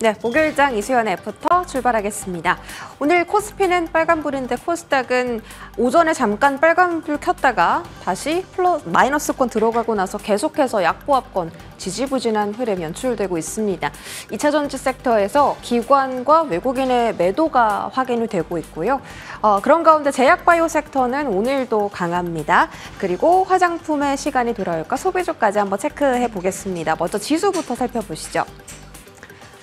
네, 목요일장 이수연의 애프터 출발하겠습니다. 오늘 코스피는 빨간불인데 코스닥은 오전에 잠깐 빨간불 켰다가 다시 마이너스권 들어가고 나서 계속해서 약보합권 지지부진한 흐름 연출되고 있습니다. 2차 전지 섹터에서 기관과 외국인의 매도가 확인이 되고 있고요. 그런 가운데 제약바이오 섹터는 오늘도 강합니다. 그리고 화장품의 시간이 돌아올까 소비주까지 한번 체크해 보겠습니다. 먼저 지수부터 살펴보시죠.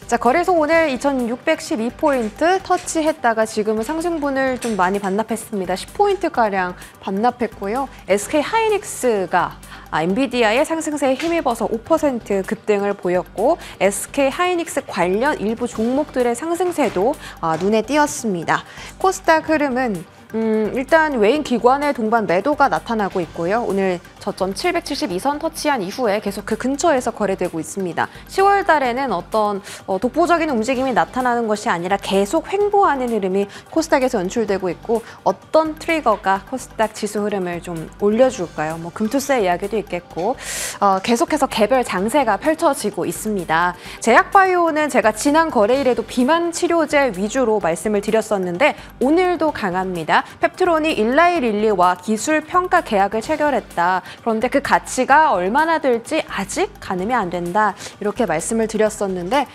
자, 거래소 오늘 2,612포인트 터치했다가 지금은 상승분을 좀 많이 반납했습니다. 10포인트가량 반납했고요. SK하이닉스가 엔비디아의 상승세에 힘입어서 5% 급등을 보였고 SK하이닉스 관련 일부 종목들의 상승세도 눈에 띄었습니다. 코스닥 흐름은 일단 외인 기관의 동반 매도가 나타나고 있고요. 오늘 저점 772선 터치한 이후에 계속 그 근처에서 거래되고 있습니다. 10월 달에는 어떤 독보적인 움직임이 나타나는 것이 아니라 계속 횡보하는 흐름이 코스닥에서 연출되고 있고 어떤 트리거가 코스닥 지수 흐름을 좀 올려줄까요? 뭐 금투세 이야기도 있겠고 계속해서 개별 장세가 펼쳐지고 있습니다. 제약바이오는 제가 지난 거래일에도 비만 치료제 위주로 말씀을 드렸었는데 오늘도 강합니다. 펩트론이 일라이릴리와 기술 평가 계약을 체결했다. 그런데 그 가치가 얼마나 될지 아직 가늠이 안 된다. 이렇게 말씀을 드렸었는데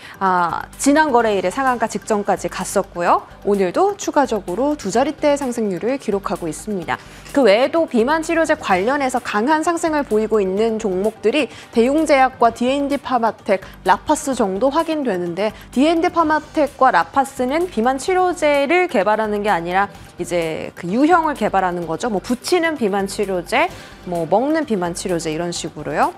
지난 거래일에 상한가 직전까지 갔었고요. 오늘도 추가적으로 두 자릿대 상승률을 기록하고 있습니다. 그 외에도 비만 치료제 관련해서 강한 상승을 보이고 있는 종목들이 대웅제약과 D&D 파마텍, 라파스 정도 확인되는데 D&D 파마텍과 라파스는 비만 치료제를 개발하는 게 아니라 이제 그 유형을 개발하는 거죠. 뭐 붙이는 비만 치료제, 뭐 먹는 비만 치료제 이런 식으로요.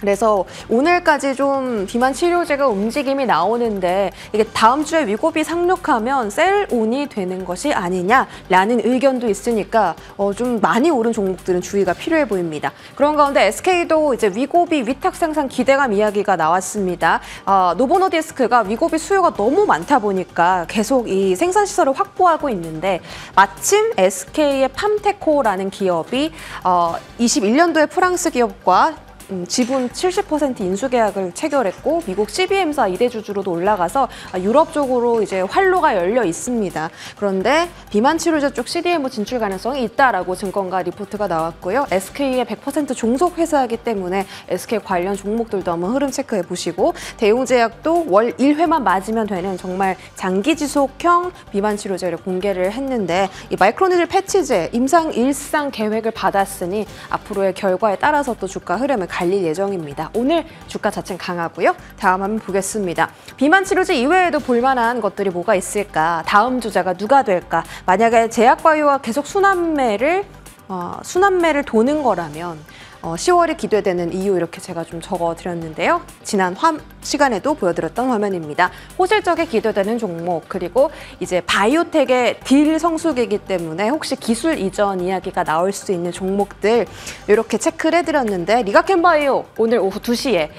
그래서 오늘까지 좀 비만 치료제가 움직임이 나오는데 이게 다음 주에 위고비 상륙하면 셀온이 되는 것이 아니냐라는 의견도 있으니까 좀 많이 오른 종목들은 주의가 필요해 보입니다. 그런 가운데 SK도 이제 위고비 위탁 생산 기대감 이야기가 나왔습니다. 노보노디스크가 위고비 수요가 너무 많다 보니까 계속 이 생산 시설을 확보하고 있는데 마침 SK의 팜테코라는 기업이 21년도에 프랑스 기업과 지분 70% 인수 계약을 체결했고 미국 CBM사 2대 주주로도 올라가서 유럽 쪽으로 이제 활로가 열려 있습니다. 그런데 비만 치료제 쪽 CDMO 진출 가능성이 있다라고 증권가 리포트가 나왔고요. SK의 100% 종속 회사이기 때문에 SK 관련 종목들도 한번 흐름 체크해 보시고 대웅제약도 월 1회만 맞으면 되는 정말 장기 지속형 비만 치료제를 공개를 했는데 이 마이크로니들 패치제 임상 일상 계획을 받았으니 앞으로의 결과에 따라서 또 주가 흐름을 갈릴 예정입니다. 오늘 주가 자체는 강하고요. 다음 한번 보겠습니다. 비만 치료제 이외에도 볼만한 것들이 뭐가 있을까? 다음 주자가 누가 될까? 만약에 제약바이오가 계속 순환매를 도는 거라면 10월이 기대되는 이유 이렇게 제가 좀 적어드렸는데요. 지난 시간에도 보여드렸던 화면입니다. 호실적에 기대되는 종목 그리고 이제 바이오텍의 딜 성수기이기 때문에 혹시 기술 이전 이야기가 나올 수 있는 종목들 이렇게 체크를 해드렸는데 리가켄바이오 오늘 오후 2시에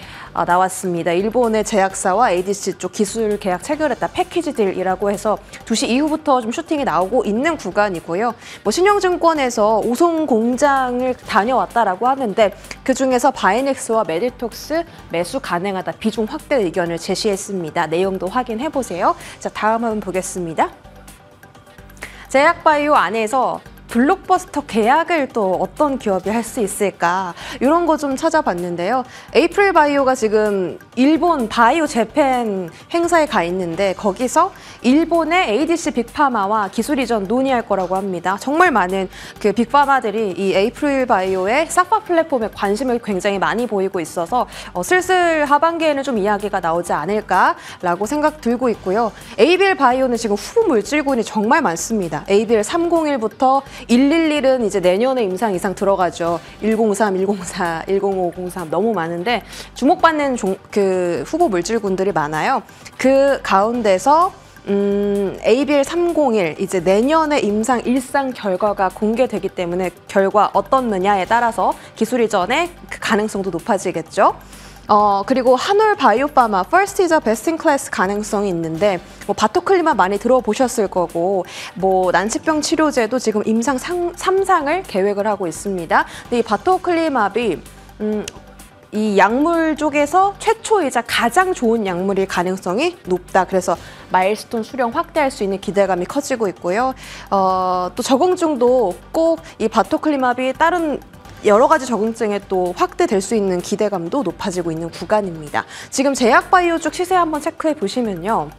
나왔습니다. 일본의 제약사와 ADC 쪽 기술 계약 체결했다. 패키지 딜이라고 해서 2시 이후부터 좀 슈팅이 나오고 있는 구간이고요. 뭐 신영증권에서 오송 공장을 다녀왔다라고 하는데 그중에서 바이넥스와 메디톡스 매수 가능하다. 비중 확대 의견을 제시했습니다. 내용도 확인해 보세요. 자, 다음 한번 보겠습니다. 제약바이오 안에서 블록버스터 계약을 또 어떤 기업이 할 수 있을까 이런 거 좀 찾아봤는데요. 에이프릴 바이오가 지금 일본 바이오 재팬 행사에 가 있는데 거기서 일본의 ADC 빅파마와 기술 이전 논의할 거라고 합니다. 정말 많은 그 빅파마들이 이 에이프릴 바이오의 사파 플랫폼에 관심을 굉장히 많이 보이고 있어서 슬슬 하반기에는 좀 이야기가 나오지 않을까라고 생각 들고 있고요. 에이빌 바이오는 지금 후보 물질군이 정말 많습니다. 에이빌 301부터 111은 이제 내년에 임상 이상 들어가죠. 103, 104, 105, 03 너무 많은데 주목받는 그 후보 물질군들이 많아요. 그 가운데서 ABL 301 이제 내년에 임상 일상 결과가 공개되기 때문에 결과 어떻느냐에 따라서 기술 이전의 그 가능성도 높아지겠죠. 그리고 한올 바이오파마 퍼스트 이자 베스트 인 클래스 가능성이 있는데 뭐 바토클리마 많이 들어보셨을 거고 뭐 난치병 치료제도 지금 임상 3상을 계획을 하고 있습니다. 근데 이 바토클리마비 이 약물 쪽에서 최초이자 가장 좋은 약물일 가능성이 높다. 그래서 마일스톤 수령 확대할 수 있는 기대감이 커지고 있고요. 또 적응증도 꼭 이 바토클리마비 다른 여러 가지 적응증에 또 확대될 수 있는 기대감도 높아지고 있는 구간입니다. 지금 제약바이오 쪽 시세 한번 체크해 보시면요.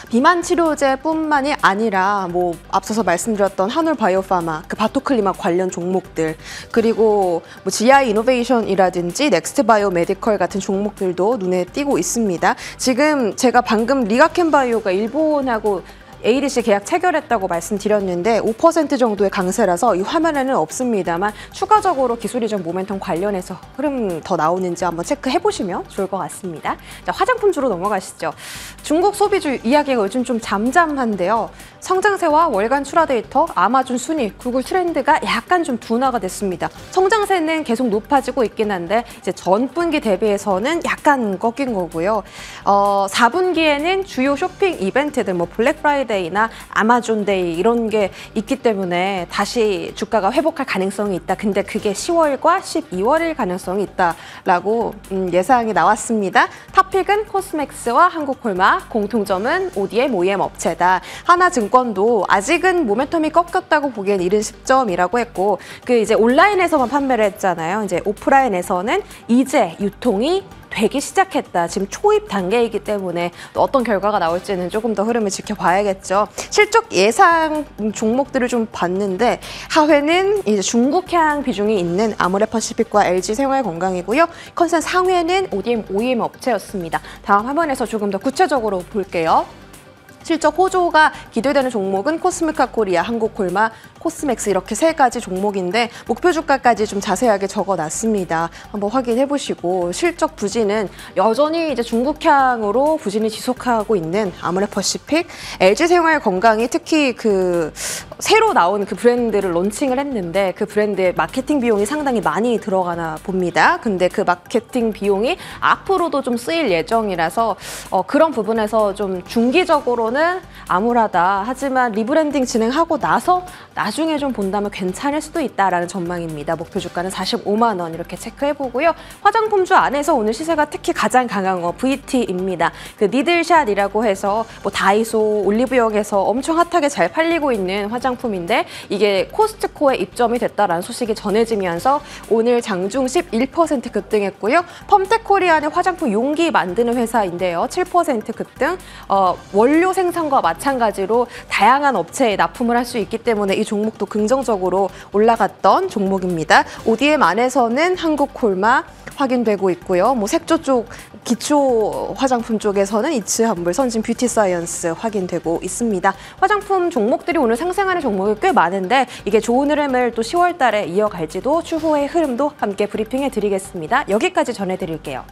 비만 치료제뿐만이 아니라 뭐 앞서서 말씀드렸던 한올바이오파마, 그 바토클리마 관련 종목들, 그리고 뭐 GI 이노베이션이라든지 넥스트바이오 메디컬 같은 종목들도 눈에 띄고 있습니다. 지금 제가 방금 리가켄바이오가 일본하고 ADC 계약 체결했다고 말씀드렸는데 5% 정도의 강세라서 이 화면에는 없습니다만 추가적으로 기술이전 모멘텀 관련해서 흐름 더 나오는지 한번 체크해보시면 좋을 것 같습니다. 자, 화장품주로 넘어가시죠. 중국 소비주 이야기가 요즘 좀 잠잠한데요. 성장세와 월간 출하 데이터, 아마존 순위, 구글 트렌드가 약간 좀 둔화가 됐습니다. 성장세는 계속 높아지고 있긴 한데 이제 전분기 대비해서는 약간 꺾인 거고요. 4분기에는 주요 쇼핑 이벤트들, 뭐 블랙 프라이데이나 아마존 데이 이런 게 있기 때문에 다시 주가가 회복할 가능성이 있다. 근데 그게 10월과 12월일 가능성이 있다라고 예상이 나왔습니다. 탑픽은 코스맥스와 한국콜마, 공통점은 ODM, OEM 업체다. 하나증권도 아직은 모멘텀이 꺾였다고 보기엔 이른 시점이라고 했고, 그 이제 온라인에서만 판매를 했잖아요. 이제 오프라인에서는 이제 유통이 되기 시작했다. 지금 초입 단계이기 때문에 또 어떤 결과가 나올지는 조금 더 흐름을 지켜봐야겠죠. 실적 예상 종목들을 좀 봤는데 하회는 이제 중국향 비중이 있는 아모레퍼시픽과 LG생활건강이고요. 컨센 상회는 ODM, OEM 업체였습니다. 다음 화면에서 조금 더 구체적으로 볼게요. 실적 호조가 기대되는 종목은 코스메카 코리아, 한국콜마, 코스맥스 이렇게 세 가지 종목인데 목표 주가까지 좀 자세하게 적어놨습니다. 한번 확인해 보시고 실적 부진은 여전히 이제 중국향으로 부진을 지속하고 있는 아모레퍼시픽, LG생활건강이 특히 그 새로 나온 그 브랜드를 론칭을 했는데 그 브랜드의 마케팅 비용이 상당히 많이 들어가나 봅니다. 근데 그 마케팅 비용이 앞으로도 좀 쓰일 예정이라서 그런 부분에서 좀 중기적으로는 암울하다. 하지만 리브랜딩 진행하고 나서 나중에 좀 본다면 괜찮을 수도 있다라는 전망입니다. 목표 주가는 45만 원 이렇게 체크해보고요. 화장품주 안에서 오늘 시세가 특히 가장 강한 거 VT입니다. 그 니들샷이라고 해서 뭐 다이소, 올리브영에서 엄청 핫하게 잘 팔리고 있는 화장품인데 이게 코스트코에 입점이 됐다라는 소식이 전해지면서 오늘 장중 11% 급등했고요. 펌텍코리아는 화장품 용기 만드는 회사인데요. 7% 급등. 원료 생산과 마찬가지로 다양한 업체에 납품을 할 수 있기 때문에 이 종목도 긍정적으로 올라갔던 종목입니다. ODM 안에서는 한국콜마 확인되고 있고요. 뭐 색조 쪽, 기초 화장품 쪽에서는 이츠한물, 선진 뷰티 사이언스 확인되고 있습니다. 화장품 종목들이 오늘 상승하는 종목이 꽤 많은데 이게 좋은 흐름을 또 10월 달에 이어갈지도 추후의 흐름도 함께 브리핑해 드리겠습니다. 여기까지 전해드릴게요.